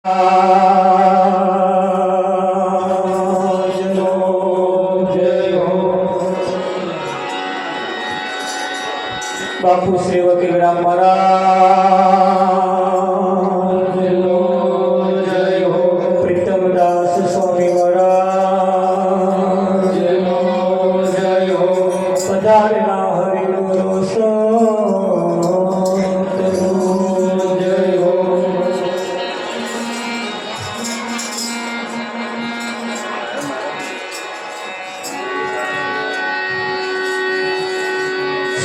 બાપુ શ્રી વકીલરામ મહારાજ જય હો, પ્રીતમદાસ સ્વામી મહારાજ જય હો, પધારેલા હરિનો સંત જય હો.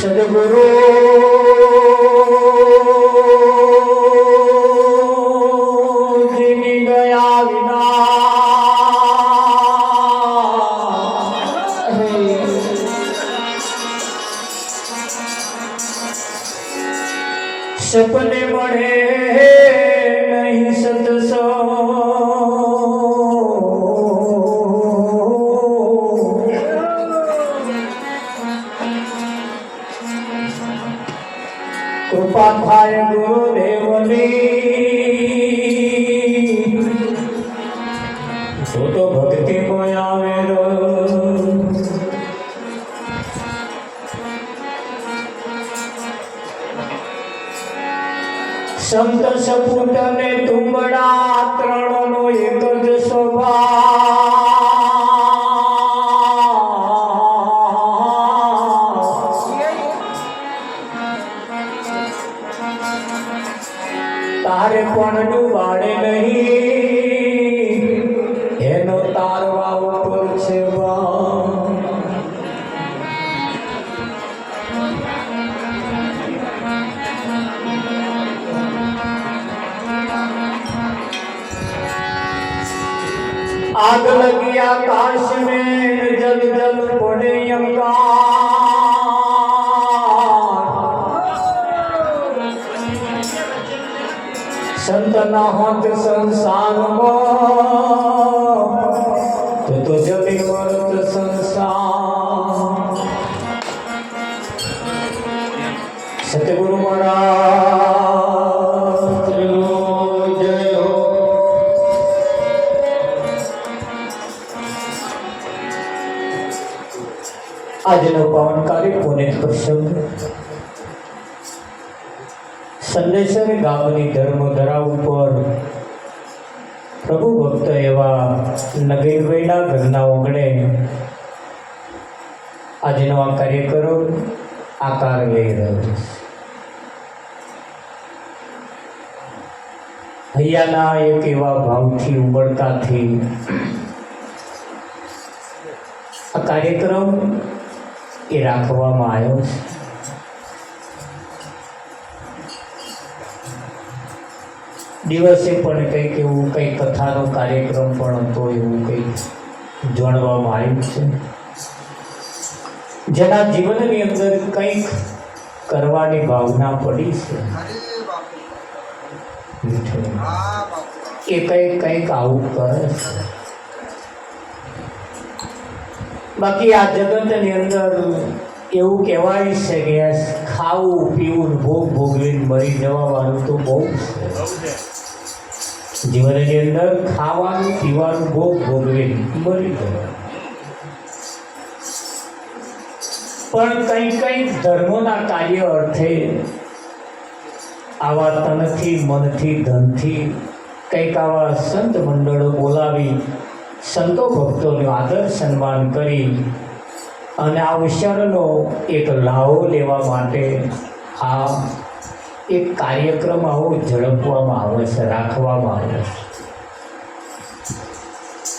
સદગુરુ જીની ગયા વિના સપને મળે નહીં સત્સંગ. કૃપા થાય ગુરુદેવની તો ભક્તિમય આવેલો. સંત સપૂત ને તુંબડા ત્રણનો એક જ તારે પણ ડૂબાડે નહીં, એનો તારવા ઉપર છે. आग लगी आकाश में जल जल पड़े अंगार. संत ना होत संसार में तो जमी मरत संसार. सतगुरु महाराज जय हो. આજનો પાવનકારી પુનિત પ્રસંગ સંદેશર ગામની ધર્મધરા ઉપર પ્રભુ ભક્ત એવા નગીરભાઈના ઘરના ઓગણે આજનો આ કાર્યક્રમ આકાર લઈ રહ્યો છે. હૈયાના એક એવા ભાવથી ઉમળતાથી આ કાર્યક્રમ એ રાખવામાં આવ્યો છે. દિવસે પણ કંઈક એવું કંઈક કથાનો કાર્યક્રમ પણ હતો, એવું કંઈક જાણવામાં આવ્યું છે. જેના જીવનની અંદર કંઈક કરવાની ભાવના પડી છે, એ કંઈક આવું કરે છે. બાકી આ જગતની અંદર એવું કહેવાય છે કે ખાવું પીવું ભોગ ભોગવીને મરી જવાનું તો બહુ છે. જીવનની અંદર ખાવાનું પીવાનું ભોગ ભોગવીને મરી જવાનું, પણ કંઈક ધર્મોના કાર્ય અર્થે આવા તનથી મનથી ધનથી કંઈક આવા સંત મંડળો બોલાવી સંતો ભક્તોનું આદર સન્માન કરી અને આ અવસરનો એક લાવો લેવા માટે આ એક કાર્યક્રમ આવો ઝડપવામાં આવે છે, રાખવામાં આવે છે.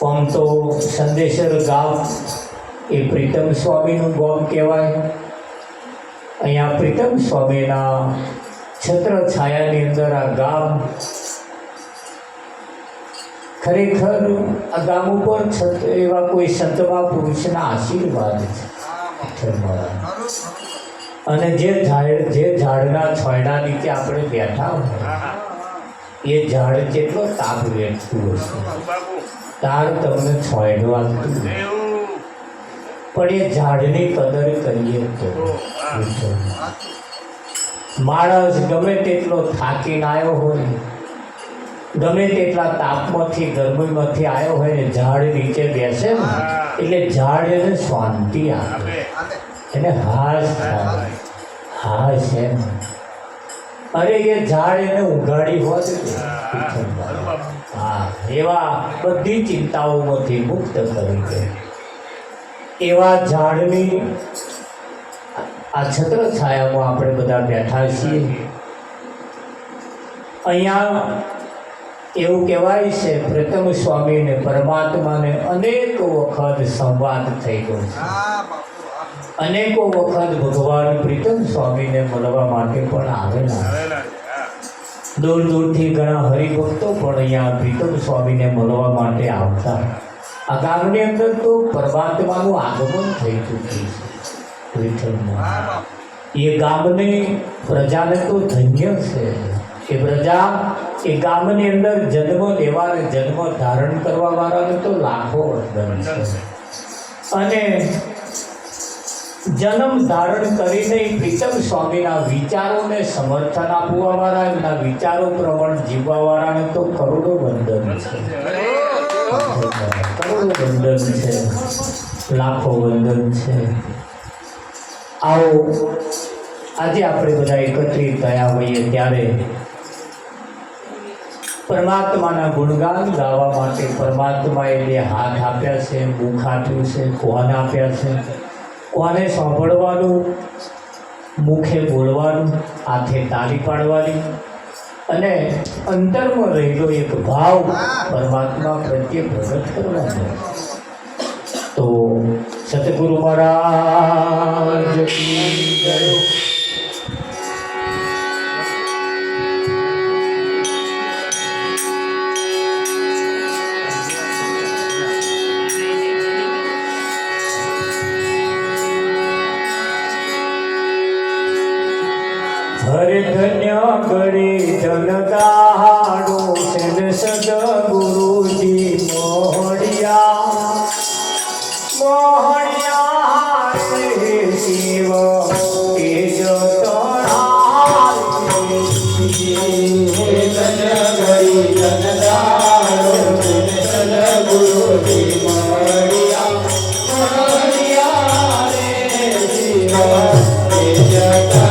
આમ તો સંદેશર ગામ એ પ્રીતમ સ્વામીનું ગામ કહેવાય. અહીંયા પ્રીતમ સ્વામીના છત્ર છાયાની અંદર આ ગામ ખરેખર આ ગામ ઉપર એવા કોઈ સંતમા પુરુષના આશીર્વાદ છે. અને જે ઝાડના છોયડા નીચે આપણે બેઠા હોય એ ઝાડ જેટલો તાપ વેઠતું હશે તાર તમને છોયડો આવતું, પણ એ ઝાડની કદર કરીએ તો માણસ ગમે તેટલો થાકીને આવ્યો હોય ગમે તેટલા તાપમાંથી ગરમીમાંથી આવ્યો હોય ને ઝાડ નીચે બેસે ને એટલે ઝાડ એને શાંતિ આપે, એને હાશ થાય, હાશ એમ. અરે એ ઝાડ એને ઉઘાડી હોત હા એવા બધી ચિંતાઓમાંથી મુક્ત કરી દે એવા ઝાડની આ છત્ર છાયામાં આપણે બધા બેઠા છીએ. અહીંયા એવું કહેવાય છે પ્રથમ સ્વામીને પરમાત્માને અનેક વખત સંવાદ થઈ ગયો છે. અનેકો વખત ભગવાન પ્રીતમ સ્વામીને મળવા માટે પણ આવેલા. દૂર દૂરથી ઘણા હરિભક્તો પણ અહીંયા પ્રીતમ સ્વામીને મળવા માટે આવતા. આ ગામની અંદર તો પરમાત્માનું આગમન થઈ ચૂક્યું છે વિઠ્ઠલમાં. એ ગામની પ્રજાને તો ધન્ય છે. એ પ્રજા એ ગામની અંદર જન્મ લેવા અને જન્મ ધારણ કરવા વાળાને તો લાખો વંદન છે. અને જન્મ ધારણ કરીને પ્રીતમ સ્વામીના વિચારોને સમર્થન આપવા વાળા, એમના વિચારો પ્રમાણે જીવવા વાળાને તો કરોડો વંદન છે, કરોડો વંદન છે, લાખો વંદન છે. આવો આજે આપણે બધા એકત્રિત થયા હોઈએ ત્યારે પરમાત્માના ગુણગાન ગાવા માટે પરમાત્માએ બે હાથ આપ્યા છે, મુખ આપ્યું છે, કોન આપ્યા છે. કોને સાંભળવાનું, મુખે બોલવાનું, હાથે તાળી પાડવાની અને અંતરમાં રહેલો એક ભાવ પરમાત્મા પ્રત્યે પ્રગટ કરવાનો. તો સતગુરુ મહારાજ કી જય. હરે ધન્ય ગળી જનદાડો સેન સદગુરુજી મોહણિયા મોહણિયા રે શિવ કે જતરાય હરે ધન્ય ગળી જનદાડો સેન સદગુરુજી મોહણિયા મોહણિયા રે શિવ કે જતરાય.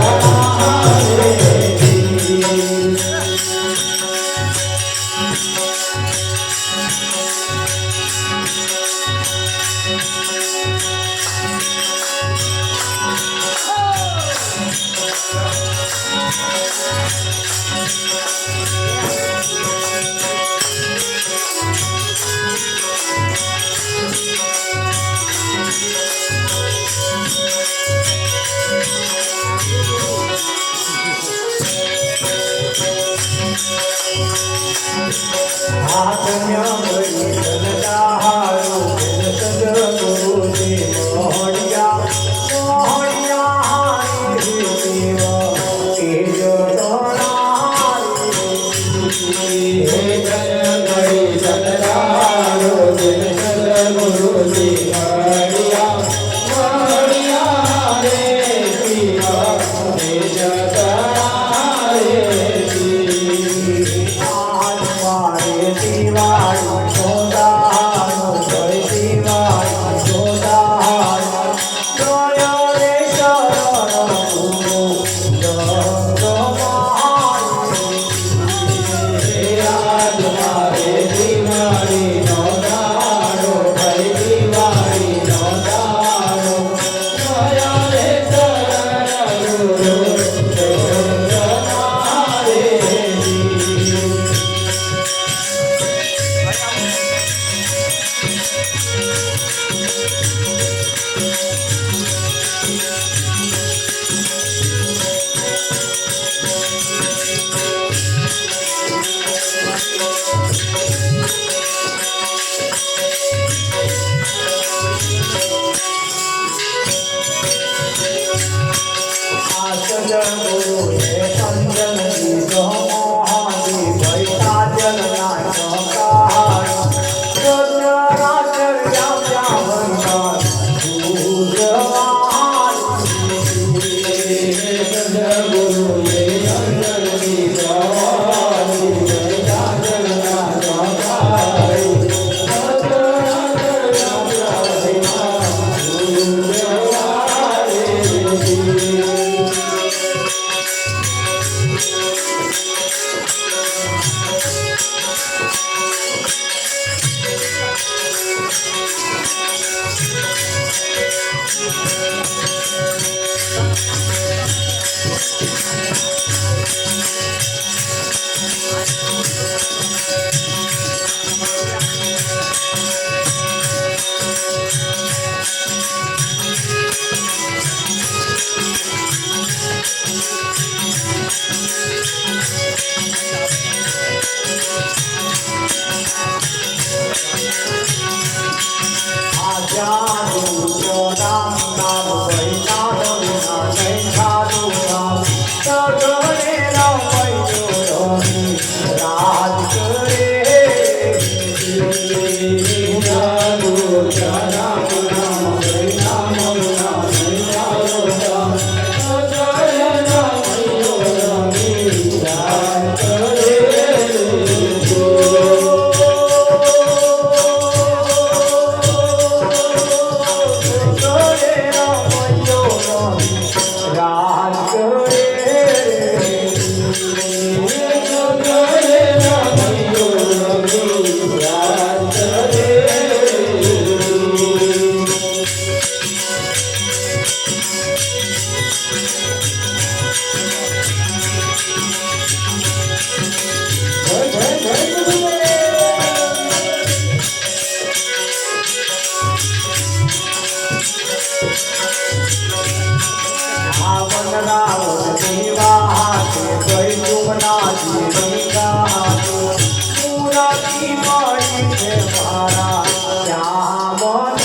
મળી છે મારા શ્યામની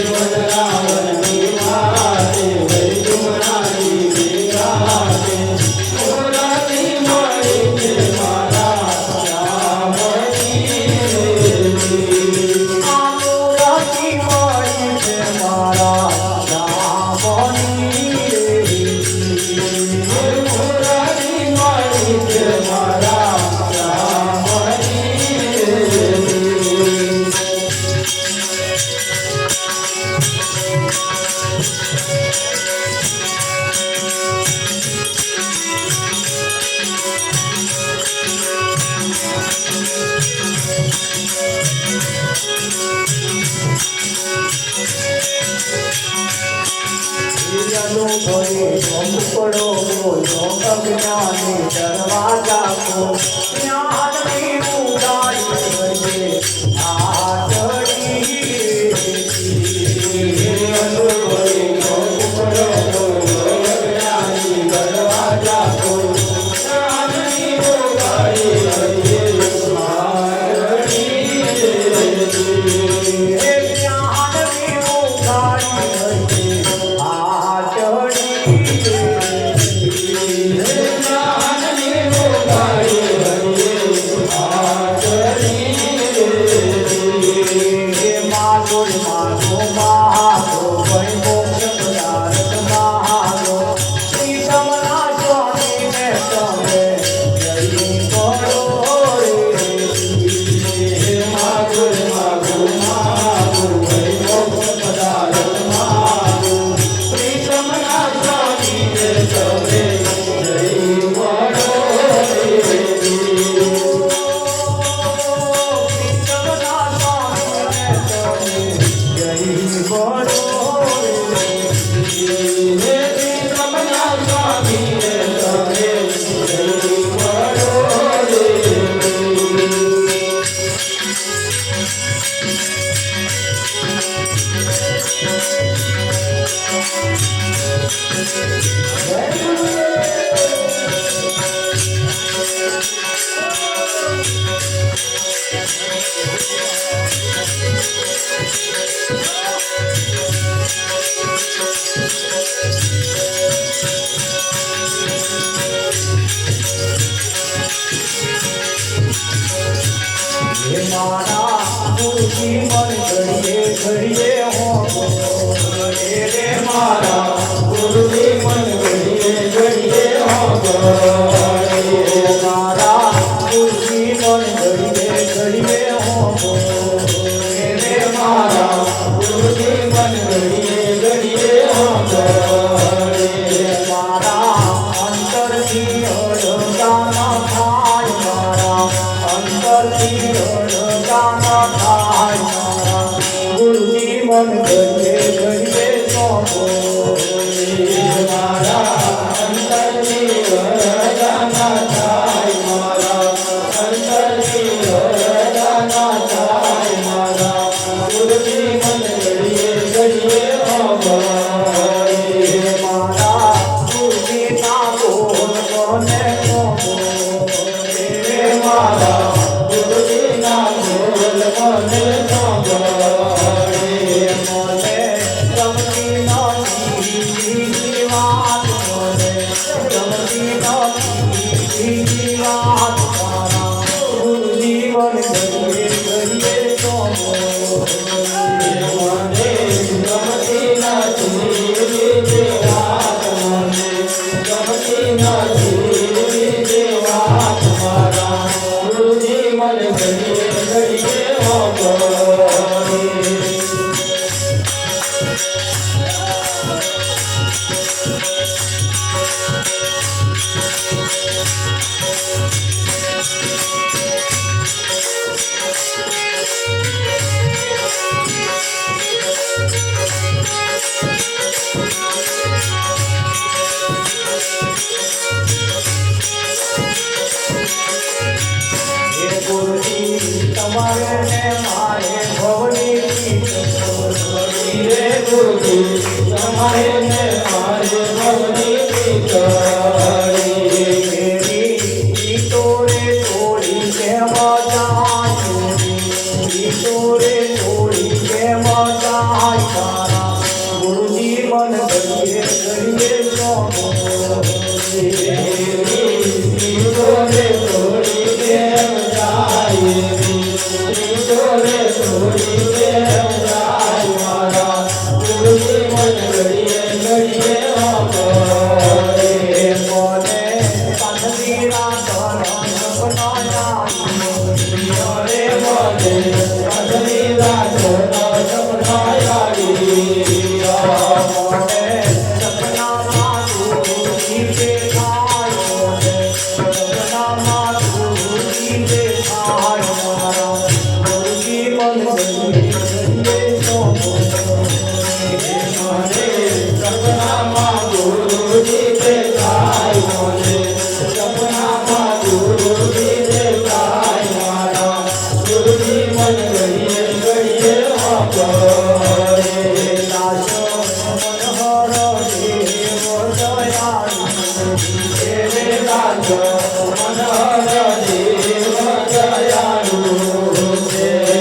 વનરાવનની વાતે વૈ જુમનાની વિરાતે મોરાની મળી છે મારા શ્યામની આમોરાથી મળી છે મારા શ્યામની મોરાની મળી છે મારા અજ્ઞાની દરવાજા કો જ્ઞાનની ઉગાડી વજે કેમ જાય ઈશ્વરે છોડી કેમ જાય તારા ગુરુજી મન કરીએ કરીએ સોમો ઈશ્વરે છોડી કેમ જાય ઈશ્વરે છોડી કેમ જાય મારા ગુરુજી મન ઘડીએ ઘડીએ વાપરે કોને પાથરી રાતન સપના રે મને અધરી રાતો સપના આવી કોને સપનામાં ગુરુજી દેખાય કોને સપનામાં ગુરુજી દેખાય મારા ગુરુજી મન કરીએ સોમો મને સપનામાં ગુરુજી દેખાય મને સપનામાં ગુરુજી દેખાય મારા ગુરુજી મન ઘડીએ ઘડીએ વાપરે રે રાજો મનહર દેવ દયાળુ છે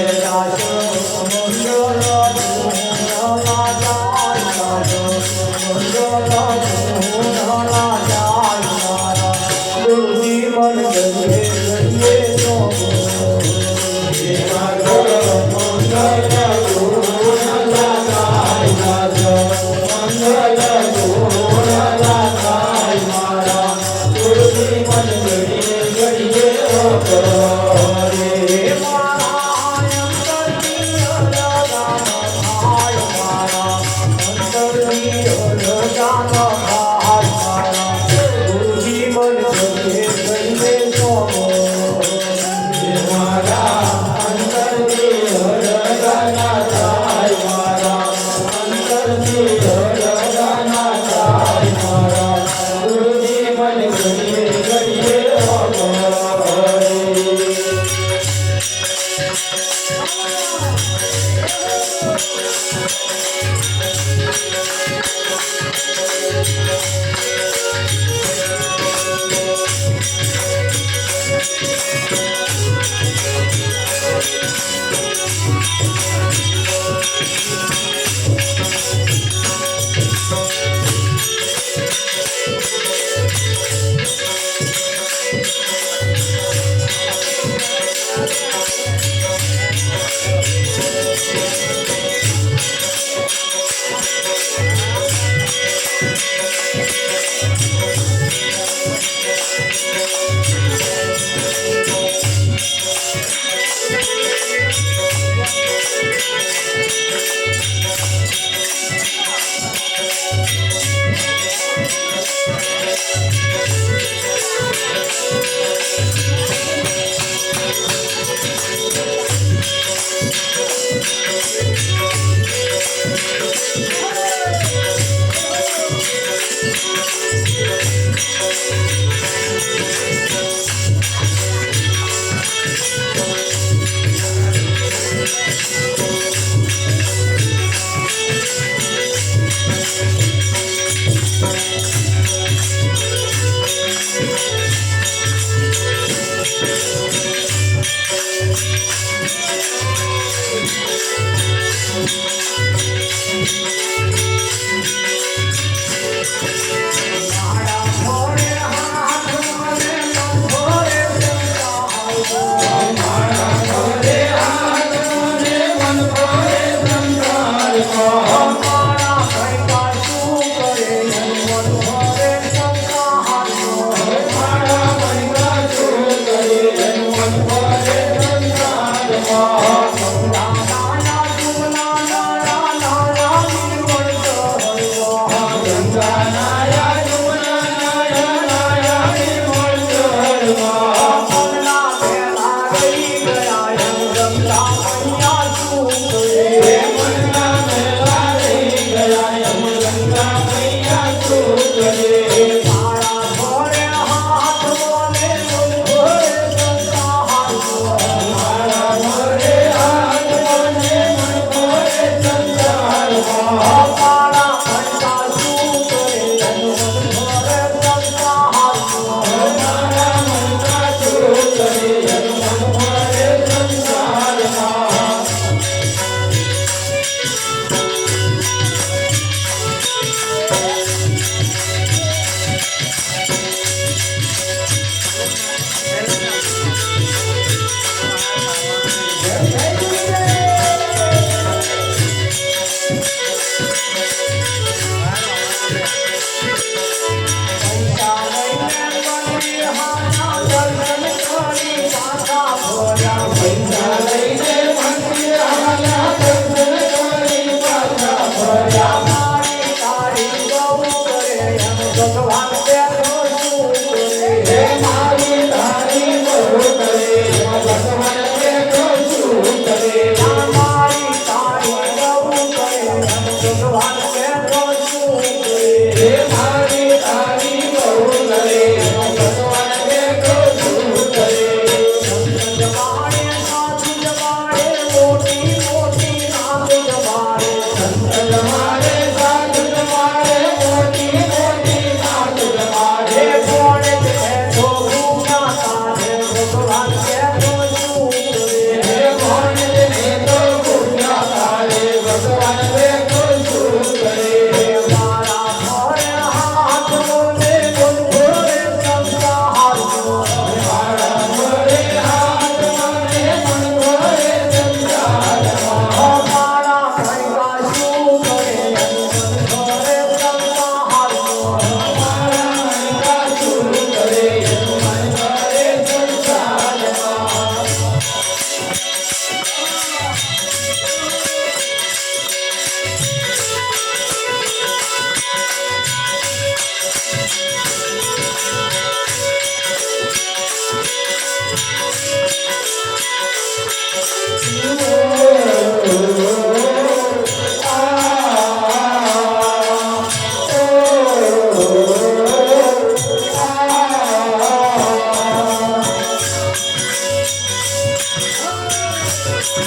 ધન્ય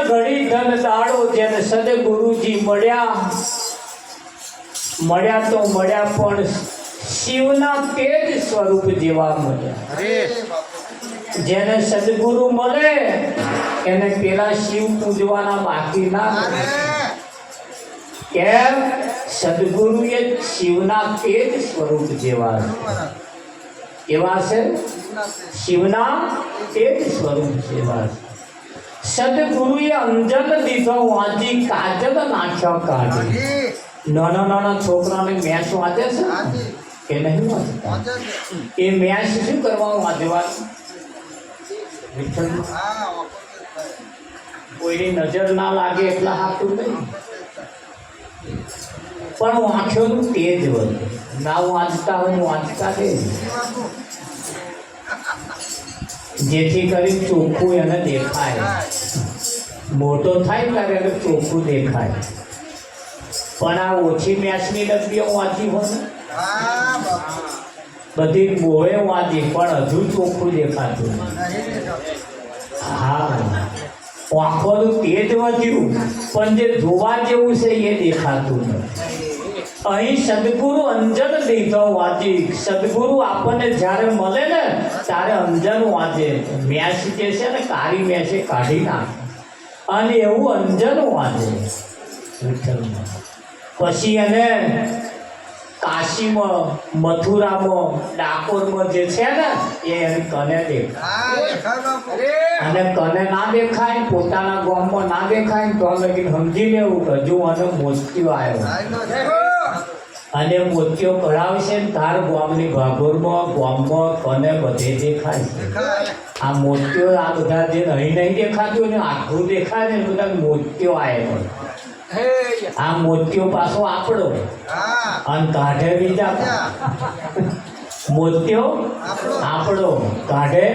ઘડી ધન દાડો જેને સદગુરુજી મળ્યા તો મળ્યા પણ શિવના તેજ સ્વરૂપ જેવા મળ્યા. જેને સદગુરુ મળે એને પેલા શિવ પૂજવાના બાકી ના રહે. કેમ? સદગુરુ એ શિવના તેજ સ્વરૂપ જેવા છે. એવા છે શિવના તેજ સ્વરૂપ જેવા છે. સદગુરુએ અંજન દીધો વાંચી કાજલ નાખ્યો કાઢી. નાના નાના છોકરાને મેચ વાંચે છે કે નહીં વાંચતા? એ મેચ શું કરવાનું વાંચવાનું? કોઈની નજર ના લાગે એટલા હાથું નહીં, પણ વાંખ્યોનું તેજ વધે. ના વાંચતા હોય વાંચતા કે જેથી કરી ચોખ્ખું એને દેખાય. મોટો થાય ત્યારે એને ચોખ્ખું દેખાય. પણ આ ઓછી મેચની ડબ્બીઓ વાંચી હોય ને, બધી બોએ વાંચી પણ હજુ ચોખ્ખું દેખાતું. હા, આંખોનું તેજ વધ્યું પણ જે જોવા જેવું છે એ દેખાતું નથી. અહીં સદગુરુ અંજન દીધો વાંચી. સદગુરુ આપણને જ્યારે મળે ને ત્યારે અંજન વાંચે. મેચ જે છે ને કાળી મેચ એ કાઢી નાખે અને એવું અંજન વાંચે. પછી એને કાશીમાં, મથુરામાં, ડાકોરમાં જે છે ને એ એની કને દેખાય. અને કને ના દેખાય, પોતાના ગામમાં ના દેખાય તો લગીને સમજી લેવું કે હજુ અને મોતિયો આવ્યો. અને મોતિયો કરાવશે ને તાર ગામની ભાગોરમાં, ગામમાં, કને બધે દેખાય છે. આ મોતિયો આ બધા જે નહીં દેખાતું ને આખું દેખાય ને બધા મોતિયો આવ્યો. આ મોતિયો પાછો આપણો અને કાઢે બીજા. મોતિયો આપણો કાઢે.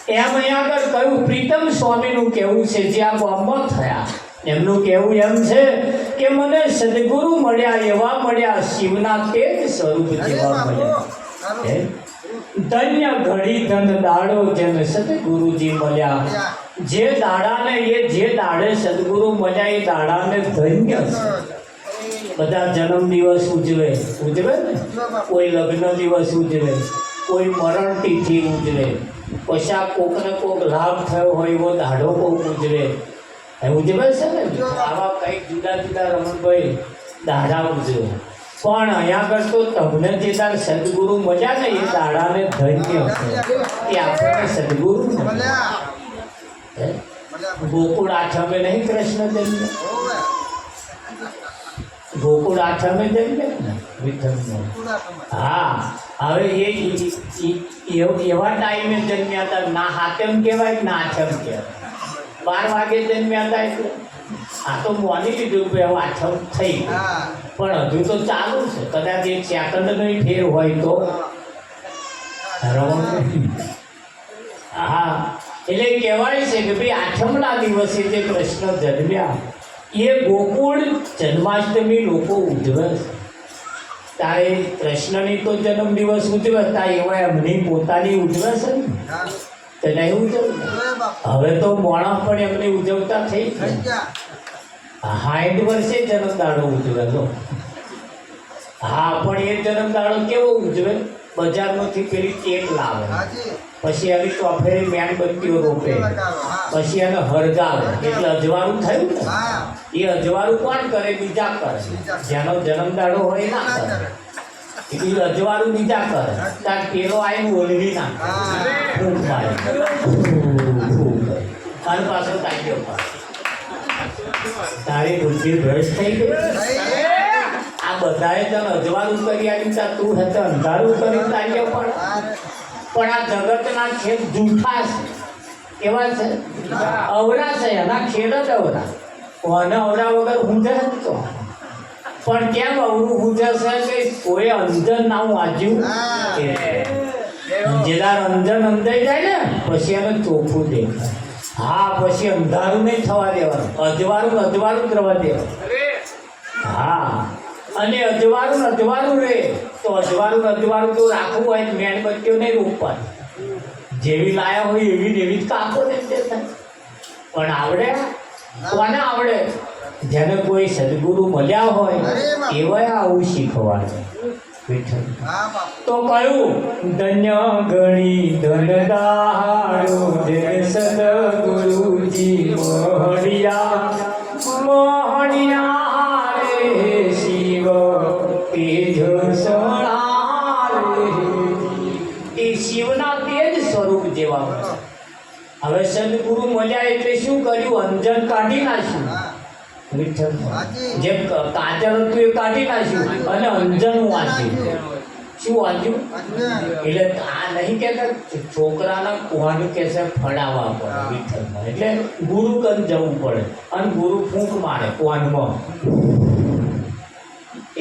એમ અહીંયા આગળ કહ્યું. પ્રીતમ સ્વામીનું કહેવું છે જે આ ગામમાં થયા એમનું કહેવું એમ છે કે મને સદગુરુ મળ્યા, એવા મળ્યા શિવના તેજ સ્વરૂપ જેવા મળ્યા. ધન્ય ઘડી ધન દાડો જેને સદગુરુજી મળ્યા. જે દાડાને જે દાડે સદગુરુ મળ્યા એ દાડાને ધન્ય છે. બધા જન્મ દિવસ ઉજવે ને, કોઈ લગ્ન દિવસ ઉજવે, કોઈ મરણ તિથિ ઉજવે, પછી કોકને કોક લાભ થયો હોય એવો દાડો કોક ઉજવે. ઉજવે છે ને આવા કંઈક જુદા જુદા રમણભાઈ દાડા ઉજવે. પણ અહીંયા આગળ તો તમને જે તાર સદગુરુ મળ્યા ને એ દાડાને ધન્ય છે. એ આપણને સદગુરુ મળ્યા. ગોકુળ આઠમે નહીં કૃષ્ણ જન્મ? ગોકુળ આઠમે જન્મે ને વિઠ્ઠલનો. હા, હવે એ એવા ટાઈમે જન્મ્યા હતા. ના હાથમ કહેવાય ના આઠમ કહેવાય. 12 વાગે જન્મ્યા હતા એટલે આ તો માની લીધું કે હવે આઠમ થઈ. પણ હજુ તો ચાલુ છે. કદાચ એક સેકન્ડનો ફેર હોય તો હા, એટલે કહેવાય છે કે ભાઈ આઠમના દિવસે જે કૃષ્ણ જન્મ્યા એ ગોકુળ જન્માષ્ટમી લોકો ઉજવે છે. તારે કૃષ્ણની તો જન્મ દિવસ ઉજવે તા એવા એમની પોતાની ઉજવે છે ને તો નહીં ઉજવે. હવે તો મોણા પણ એમની ઉજવતા થઈ ગયા. 60 વર્ષે જન્મદાડો ઉજવે તો. હા, પણ એ જન્મદાડો કેવો ઉજવે? બજારમાંથી પેલી કેક લાવે, પછી એની ચોફેરી મેણબત્તીઓ રોપે, પછી એને હળગાવે એટલે અજવાળું થયું ને. એ અજવાળું કોણ કરે? બીજા કરે. જેનો જન્મદાડો હોય ના કરે. એટલે અજવાળું બીજા કરે. તાર પેલો આવીને ઓલવી નાખે, ફૂંક મારે, અને પાછો તાક્યો પાડે. તારી બુદ્ધિ ભ્રષ્ટ થઈ ગઈ. આ બધાએ તને અજવાળું કરી આવી, તું હતે અંધારું કરી તાક્યો પડે. પણ આ જગતના ખેલ જૂઠા છે. કેવા છે? અવરા છે. એના ખેલ જ અવરા. કોને અવરા વગર ઊંઝે તો. પણ કેમ અવરું ઊંઝે છે કે કોઈ અંજન ના વાંચ્યું. જેદાર અંજન અંજાઈ જાય ને પછી એને ચોખ્ખું દેખાય. હા, પછી અંધારું નહીં થવા દેવાનું, અજવાળું અજવાળું જ રહેવા દેવાનું. હા, અને અજવાળું રહે તો અજવાળું તો રાખવું હોય તો મેણબત્તીઓ નહીં રોકવાની. જેવી લાયા હોય એવી ને એવી જ કાપો ને તે થાય. પણ આવડે કોને આવડે? જેને કોઈ સદગુરુ મળ્યા હોય એવાય આવું શીખવાડે. વિઠ્ઠલ તો કહ્યું ધન્ય ગણી ધનદારો જે સદગુરુજી મોહણિયા રે શિવ તેજ સણારે. એ શિવના તેજ સ્વરૂપ જેવા. હવે સદગુરુ મળ્યા એટલે શું કર્યું? અંજન કાઢી નાખ્યું. વિઠ્ઠલ જેમ કાજલ હતું એ કાઢી નાખ્યું અને અંજન વાંચ્યું. શું વાંચ્યું? એટલે આ નહીં કહેતા છોકરાના કુવાનું કે છે ફડાવવા પડે વિઠ્ઠલમાં. એટલે ગુરુ કન જવું પડે અને ગુરુ ફૂંક મારે કુવાનમાં.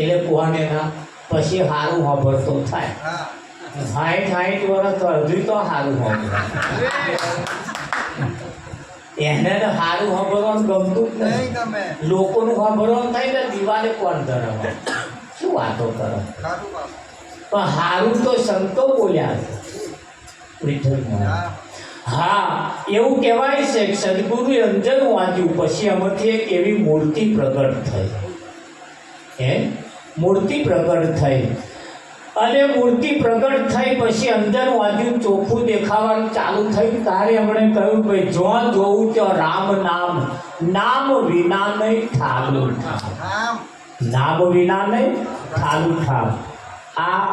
એટલે કુવાને ના પછી સારું હોભળતો થાય. 60 વર્ષ હજુ તો સારું હોભળે. એને તો સારું સાંભળવાનું ગમતું જ નહીં. લોકોનું સાંભળવાનું થાય ને દિવાલે કોણ ધરાવે? શું વાતો કરો? પણ સારું તો સંતો બોલ્યા છે વિઠ્ઠલમાં. હા, એવું કહેવાય છે કે સદગુરુએ અંજન વાંચ્યું પછી આમાંથી એક એવી મૂર્તિ પ્રગટ થઈ. મૂર્તિ પ્રગટ થઈ અને મૂર્તિ પ્રગટ થઈ પછી અંદર વાંચ્યું ચોખ્ખું દેખાવાનું ચાલુ થયું. તારે એમણે કહ્યું ભાઈ જ્યાં જોવું ત્યાં રામ નામ, નામ વિના નહીં ઠાલું ઠામ, નામ વિના નહીં ઠાલું ઠામ. આ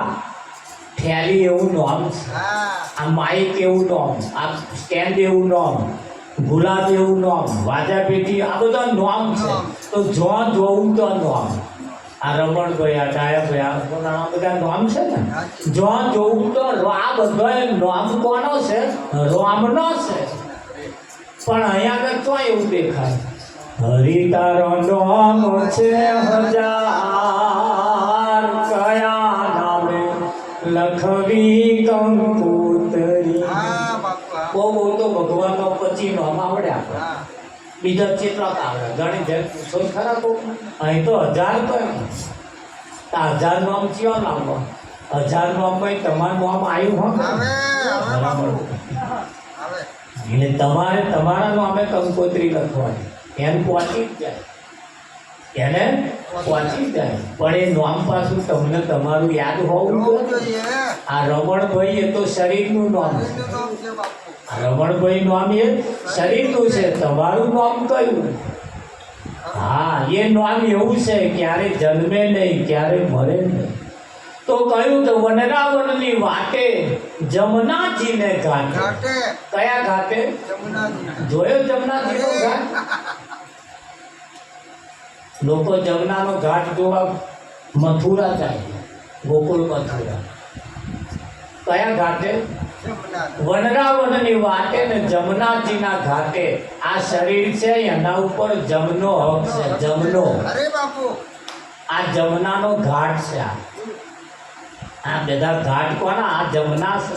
થેલી એવું નામ છે, આ માઇક એવું નામ, આ સ્ટેન્ડ એવું નામ, ગુલાબ એવું નામ, વાજા પેટી, આ બધા નામ છે. તો જ્યાં જોવું ત્યાં નામ. આ રમણભાઈ, આ ડાયાભાઈ, આ બધા નામ છે ને. જ્યાં જોવું તો આ બધા નામ કોનો છે? રામનો છે. પણ અહીંયા આગળ તો એવું દેખાય હરિ તારો નામ છે હજાર, કયા નામે લખવી કંકોતરી. બહુ તો ભગવાનનો 25 નામ આવડે આપણે. બીજા કેટલાક આવડે ઘણી જેમ પૂછો ખરા તો અહીં તો 1000 તો 1000 નામ ચિયો નામ? 1000 નામમાં તમારું નામ આવ્યું હોય એટલે તમારે તમારા નામે કંકોત્રી લખવાની. એને પહોંચી જ જાય, એને પહોંચી જ જાય. પણ એ નામ પાછું તમને તમારું યાદ હોવું જોઈએ. આ રમણભાઈ એ તો શરીરનું નામ છે. રમણભાઈ નામ એ શરીરનું છે. તમારું નામ કયું? હા, એ નામ એવું છે ક્યારે જન્મે નહીં, ક્યારે મરે નહીં. તો કહ્યું તો વનરાવનની વાટે જમનાજીને ઘાટે. કયા ઘાટે? જોયો જમનાજીનો ઘાટ? લોકો જમનાનો ઘાટ જોવા મથુરા જાય, ગોકુળ મથુરા. કયા ઘાટે? વનરાવનની વાટે ને જમનાજીના ઘાટે. આ શરીર છે એના ઉપર જમનો હક છે. જમનો, અરે બાપુ, આ જમનાનો ઘાટ છે. આ બધા ઘાટ કોના? આ જમના છે.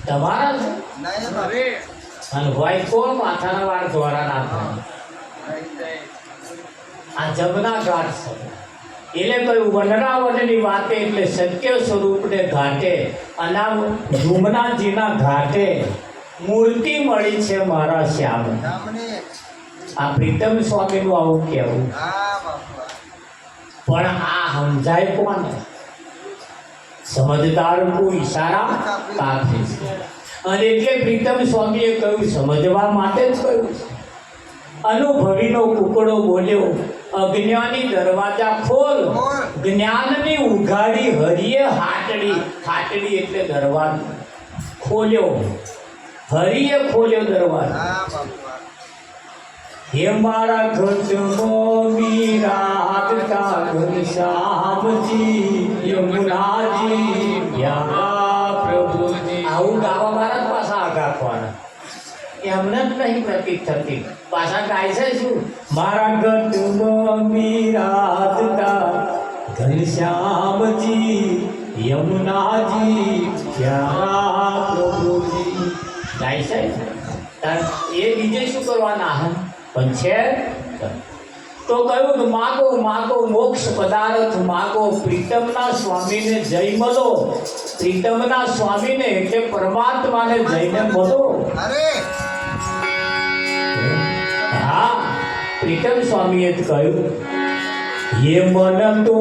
તમારા છે અને ભાઈ કોણ માથાના વાળ દ્વારા ના થાય? આ જમના ઘાટ છે. એટલે કહ્યું વનરાવનની વાતે એટલે સત્ય સ્વરૂપને ઘાટે અને આ જુમનાજીના ઘાટે મૂર્તિ મળી છે મારા શ્યામ. આ પ્રીતમ સ્વામીનું આવું કહેવું. પણ આ સમજાય કોને? સમજદાર કો ઈશારા કાફે છે. અને એટલે પ્રીતમ સ્વામીએ કહ્યું સમજવા માટે જ કહ્યું છે. અનુભવીનો કુકડો બોલ્યો અજ્ઞાની દરવાજા ખોલ, જ્ઞાનની ઉઘાડી હરિએ હાટડી. હાટડી એટલે દરવાજો ખોલ્યો, હરિએ ખોલ્યો દરવાજો. હે મારા ઘટનો મીરાતા ઘનશ્યામજી યમુનાજી પ્યારા પ્રભુજી. આવું ગાવા મારા પાછા આગાખવાના એમને જ નહીં પ્રતીક થતી. પાછા ગાય છે શું? મારા ઘટનો મીરાતા ઘનશ્યામજી યમુનાજી પ્યારા પ્રભુજી. ગાય છે એ બીજે શું કરવાના હે પણ છે તો કહ્યું કે માગો માગો મોક્ષ પદાર્થ માગો પ્રીતમના સ્વામીને જય મળો પ્રીતમના સ્વામીને એટલે પરમાત્માને જઈને મળો હા પ્રીતમ સ્વામીએ જ કહ્યું ये मन तो